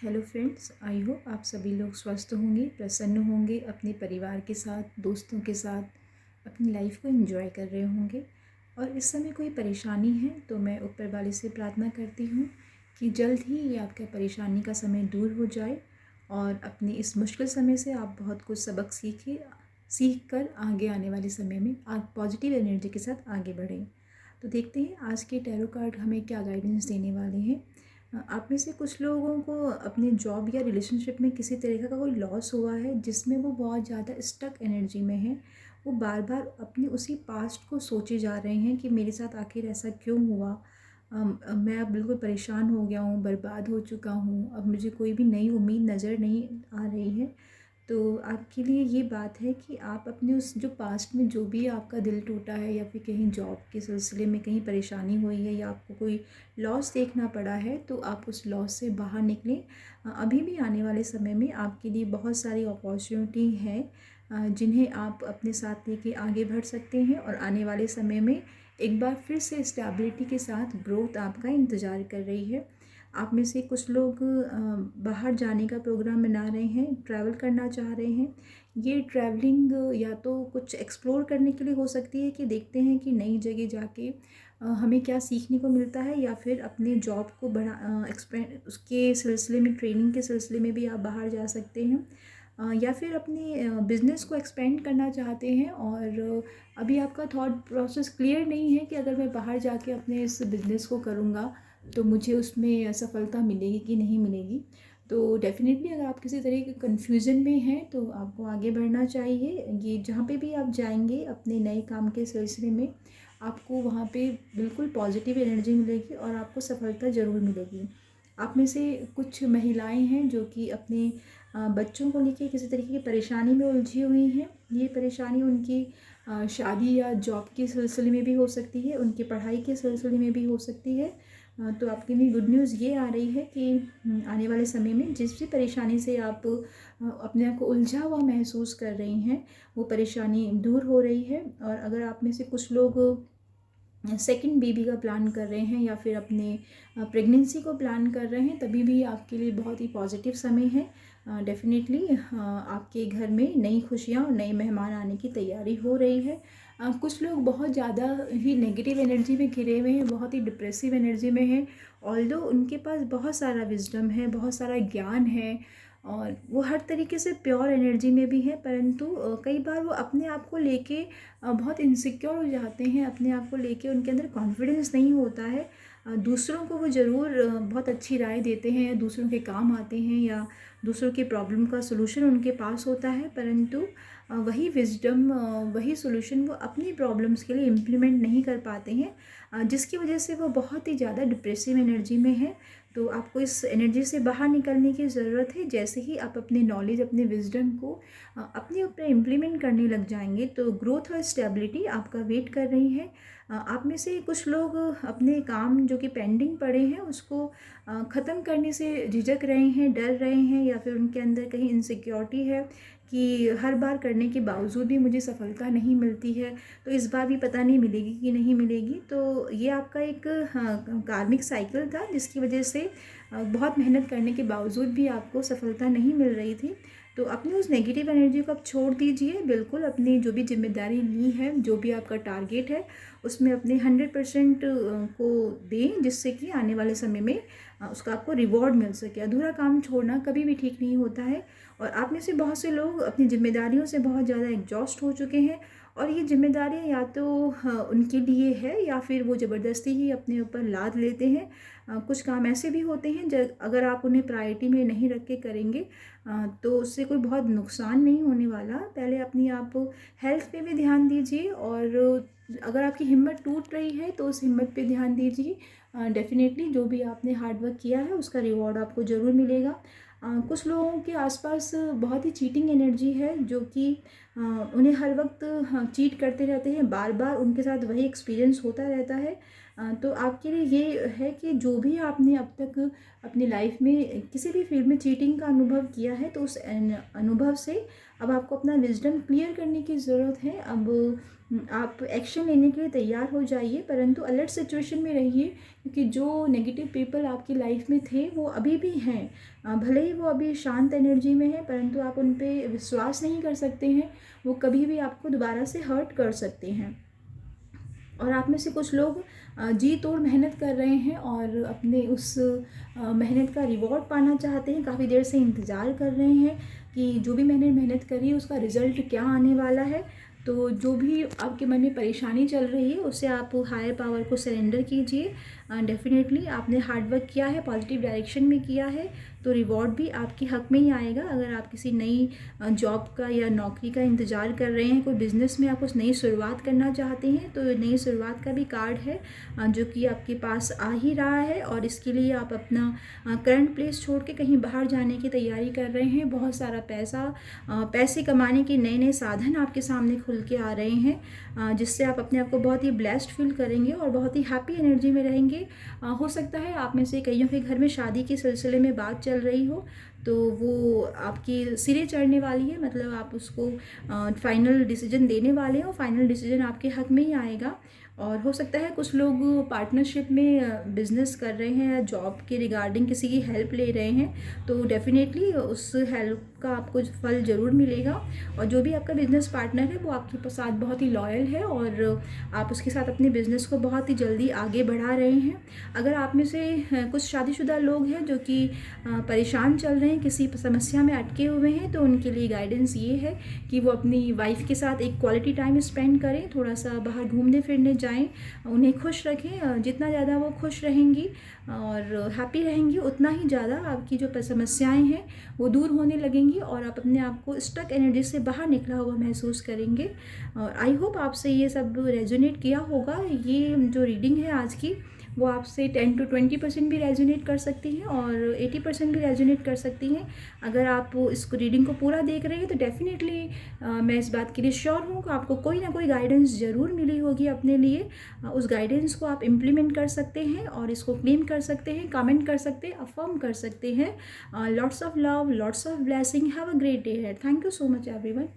Hello friends, I hope आप सभी लोग स्वस्थ होंगे, प्रसन्न होंगे, अपने परिवार के साथ, दोस्तों के साथ अपनी लाइफ को एंजॉय कर रहे होंगे। और इस समय कोई परेशानी है तो मैं ऊपर वाले से प्रार्थना करती हूँ कि जल्द ही ये आपका परेशानी का समय दूर हो जाए और अपने इस मुश्किल समय से आप बहुत कुछ सबक सीख कर आगे आने वाले समय में आप पॉजिटिव एनर्जी के साथ आगे बढ़ें। तो देखते हैं आज के टैरो कार्ड हमें क्या गाइडेंस देने वाले हैं। आप में से कुछ लोगों को अपने जॉब या रिलेशनशिप में किसी तरह का कोई लॉस हुआ है जिसमें वो बहुत ज़्यादा स्टक एनर्जी में है। वो बार बार अपने उसी पास्ट को सोचे जा रहे हैं कि मेरे साथ आखिर ऐसा क्यों हुआ। मैं अब बिल्कुल परेशान हो गया हूँ, बर्बाद हो चुका हूँ, अब मुझे कोई भी नई उम्मीद नज़र नहीं आ रही है। तो आपके लिए ये बात है कि आप अपने उस जो पास्ट में जो भी आपका दिल टूटा है या फिर कहीं जॉब के सिलसिले में कहीं परेशानी हुई है या आपको कोई लॉस देखना पड़ा है तो आप उस लॉस से बाहर निकलें। अभी भी आने वाले समय में आपके लिए बहुत सारी अपॉर्चुनिटी हैं जिन्हें आप अपने साथ लेके आगे बढ़ सकते हैं और आने वाले समय में एक बार फिर से स्टेबिलिटी के साथ ग्रोथ आपका इंतज़ार कर रही है। आप में से कुछ लोग बाहर जाने का प्रोग्राम बना रहे हैं, ट्रैवल करना चाह रहे हैं। ये ट्रैवलिंग या तो कुछ एक्सप्लोर करने के लिए हो सकती है कि देखते हैं कि नई जगह जाके हमें क्या सीखने को मिलता है, या फिर अपने जॉब को एक्सपेंड उसके सिलसिले में ट्रेनिंग के सिलसिले में भी आप बाहर जा सकते हैं। या फिर अपने बिज़नेस को एक्सपेंड करना चाहते हैं और अभी आपका थॉट प्रोसेस क्लियर नहीं है कि अगर मैं बाहर जाके अपने इस बिज़नेस को करूँगा तो मुझे उसमें सफलता मिलेगी कि नहीं मिलेगी। तो डेफ़िनेटली अगर आप किसी तरह के कन्फ्यूज़न में हैं तो आपको आगे बढ़ना चाहिए। ये जहाँ पे भी आप जाएंगे अपने नए काम के सिलसिले में आपको वहाँ पे बिल्कुल पॉजिटिव एनर्जी मिलेगी और आपको सफलता ज़रूर मिलेगी। आप में से कुछ महिलाएं हैं जो कि अपने बच्चों को लेके किसी तरीके की परेशानी में उलझी हुई हैं। ये परेशानी उनकी शादी या जॉब के सिलसिले में भी हो सकती है, उनकी पढ़ाई के सिलसिले में भी हो सकती है। तो आपके लिए गुड न्यूज़ ये आ रही है कि आने वाले समय में जिस भी परेशानी से आप अपने आप को उलझा हुआ महसूस कर रही हैं वो परेशानी दूर हो रही है। और अगर आप में से कुछ लोग सेकंड बेबी का प्लान कर रहे हैं या फिर अपने प्रेगनेंसी को प्लान कर रहे हैं तभी भी आपके लिए बहुत ही पॉजिटिव समय है। डेफिनेटली आपके घर में नई खुशियाँ और नए मेहमान आने की तैयारी हो रही है। कुछ लोग बहुत ज़्यादा ही नेगेटिव एनर्जी में घिरे हुए हैं, बहुत ही डिप्रेसिव एनर्जी में हैं। ऑल्दो उनके पास बहुत सारा विजडम है, बहुत सारा ज्ञान है और वो हर तरीके से प्योर एनर्जी में भी है, परंतु कई बार वो अपने आप को लेके बहुत इनसिक्योर हो जाते हैं। अपने आप को लेके उनके अंदर कॉन्फिडेंस नहीं होता है। दूसरों को वो ज़रूर बहुत अच्छी राय देते हैं या दूसरों के काम आते हैं या दूसरों की प्रॉब्लम का सलूशन उनके पास होता है, परंतु वही विजडम वही सलूशन वो अपनी प्रॉब्लम्स के लिए इम्प्लीमेंट नहीं कर पाते हैं, जिसकी वजह से वो बहुत ही ज़्यादा डिप्रेसिव एनर्जी में है। तो आपको इस एनर्जी से बाहर निकलने की ज़रूरत है। जैसे ही आप अपने नॉलेज अपने विजडम को अपने ऊपर इम्प्लीमेंट करने लग जाएंगे तो ग्रोथ और स्टेबिलिटी आपका वेट कर रही है। आप में से कुछ लोग अपने काम जो कि पेंडिंग पड़े हैं उसको ख़त्म करने से झिझक रहे हैं, डर रहे हैं, या फिर उनके अंदर कहीं इनसिक्योरिटी है कि हर बार करने के बावजूद भी मुझे सफलता नहीं मिलती है, तो इस बार भी पता नहीं मिलेगी कि नहीं मिलेगी। तो ये आपका एक कार्मिक साइकिल था जिसकी वजह से बहुत मेहनत करने के बावजूद भी आपको सफलता नहीं मिल रही थी। तो अपनी उस नेगेटिव एनर्जी को आप छोड़ दीजिए, बिल्कुल अपनी जो भी जिम्मेदारी ली है, जो भी आपका टारगेट है उसमें अपने 100% को दें, जिससे कि आने वाले समय में उसका आपको रिवॉर्ड मिल सके। अधूरा काम छोड़ना कभी भी ठीक नहीं होता है। और आप में से बहुत से लोग अपनी जिम्मेदारियों से बहुत ज़्यादा एग्जॉस्ट हो चुके हैं और ये जिम्मेदारियाँ या तो उनके लिए है या फिर वो ज़बरदस्ती ही अपने ऊपर लाद लेते हैं। कुछ काम ऐसे भी होते हैं अगर आप उन्हें प्रायोरिटी में नहीं रख के करेंगे तो उससे कोई बहुत नुकसान नहीं होने वाला। पहले अपनी आप हेल्थ पे भी ध्यान दीजिए और अगर आपकी हिम्मत टूट रही है तो उस हिम्मत पे ध्यान दीजिए। डेफिनेटली जो भी आपने हार्ड वर्क किया है उसका रिवॉर्ड आपको ज़रूर मिलेगा। कुछ लोगों के आसपास बहुत ही चीटिंग एनर्जी है जो कि उन्हें हर वक्त चीट करते रहते हैं, बार बार उनके साथ वही एक्सपीरियंस होता रहता है। तो आपके लिए ये है कि जो भी आपने अब तक अपनी लाइफ में किसी भी फील्ड में चीटिंग का अनुभव किया है, तो उस अनुभव से अब आपको अपना विजडम क्लियर करने की ज़रूरत है। अब आप एक्शन लेने के लिए तैयार हो जाइए, परंतु अलर्ट सिचुएशन में रहिए, क्योंकि जो नेगेटिव पीपल आपकी लाइफ में थे वो अभी भी हैं। भले ही वो अभी शांत एनर्जी में है, परंतु आप उन पर विश्वास नहीं कर सकते हैं। वो कभी भी आपको दोबारा से हर्ट कर सकते हैं। और आप में से कुछ लोग जी तोड़ मेहनत कर रहे हैं और अपने उस मेहनत का रिवॉर्ड पाना चाहते हैं। काफ़ी देर से इंतज़ार कर रहे हैं कि जो भी मैंने मेहनत करी है उसका रिज़ल्ट क्या आने वाला है। तो जो भी आपके मन में परेशानी चल रही है उसे आप हायर पावर को सरेंडर कीजिए। डेफिनेटली आपने हार्ड वर्क किया है, पॉजिटिव डायरेक्शन में किया है, तो रिवॉर्ड भी आपके हक में ही आएगा। अगर आप किसी नई जॉब का या नौकरी का इंतज़ार कर रहे हैं, कोई बिज़नेस में आप कुछ नई शुरुआत करना चाहते हैं, तो नई शुरुआत का भी कार्ड है जो कि आपके पास आ ही रहा है। और इसके लिए आप अपना करंट प्लेस छोड़ के कहीं बाहर जाने की तैयारी कर रहे हैं। बहुत सारा पैसे कमाने के नए नए साधन आपके सामने खुल के आ रहे हैं, जिससे आप अपने आप को बहुत ही ब्लेस्ड फील करेंगे और बहुत ही हैप्पी एनर्जी में रहेंगे। हो सकता है आप में से कईयों के घर में शादी के सिलसिले में बात चल रही हो, तो वो आपकी सिरे चढ़ने वाली है। मतलब आप उसको फाइनल डिसीजन देने वाले हैं और फाइनल डिसीजन आपके हक में ही आएगा। और हो सकता है कुछ लोग पार्टनरशिप में बिज़नेस कर रहे हैं या जॉब के रिगार्डिंग किसी की हेल्प ले रहे हैं, तो डेफिनेटली उस हेल्प का आपको फल ज़रूर मिलेगा। और जो भी आपका बिज़नेस पार्टनर है वो आपके साथ बहुत ही लॉयल है और आप उसके साथ अपने बिज़नेस को बहुत ही जल्दी आगे बढ़ा रहे हैं। अगर आप में से कुछ शादीशुदा लोग हैं जो कि परेशान चल रहे हैं, किसी समस्या में अटके हुए हैं, तो उनके लिए गाइडेंस ये है कि वो अपनी वाइफ के साथ एक क्वालिटी टाइम स्पेंड करें, थोड़ा सा बाहर घूमने फिरने जाएं, उन्हें खुश रखें। जितना ज़्यादा वो खुश रहेंगी और हैप्पी रहेंगी, उतना ही ज़्यादा आपकी जो समस्याएं हैं वो दूर होने लगेंगी और आप अपने आप को स्टक एनर्जी से बाहर निकला हुआ महसूस करेंगे। और आई होप आपसे ये सब रेजोनेट किया होगा। ये जो रीडिंग है आज की, वो आपसे 10 to 20% भी रेजोनेट कर सकती हैं और 80% भी रेजोनेट कर सकती हैं। अगर आप इस रीडिंग को पूरा देख रहे हैं तो डेफिनेटली मैं इस बात के लिए श्योर हूँ कि आपको कोई ना कोई गाइडेंस ज़रूर मिली होगी अपने लिए। उस गाइडेंस को आप इम्प्लीमेंट कर सकते हैं और इसको क्लेम कर सकते हैं, कमेंट कर सकते हैं, अफर्म कर सकते हैं। Lots of love, lots of blessing, have a great day है। Thank you so much everyone.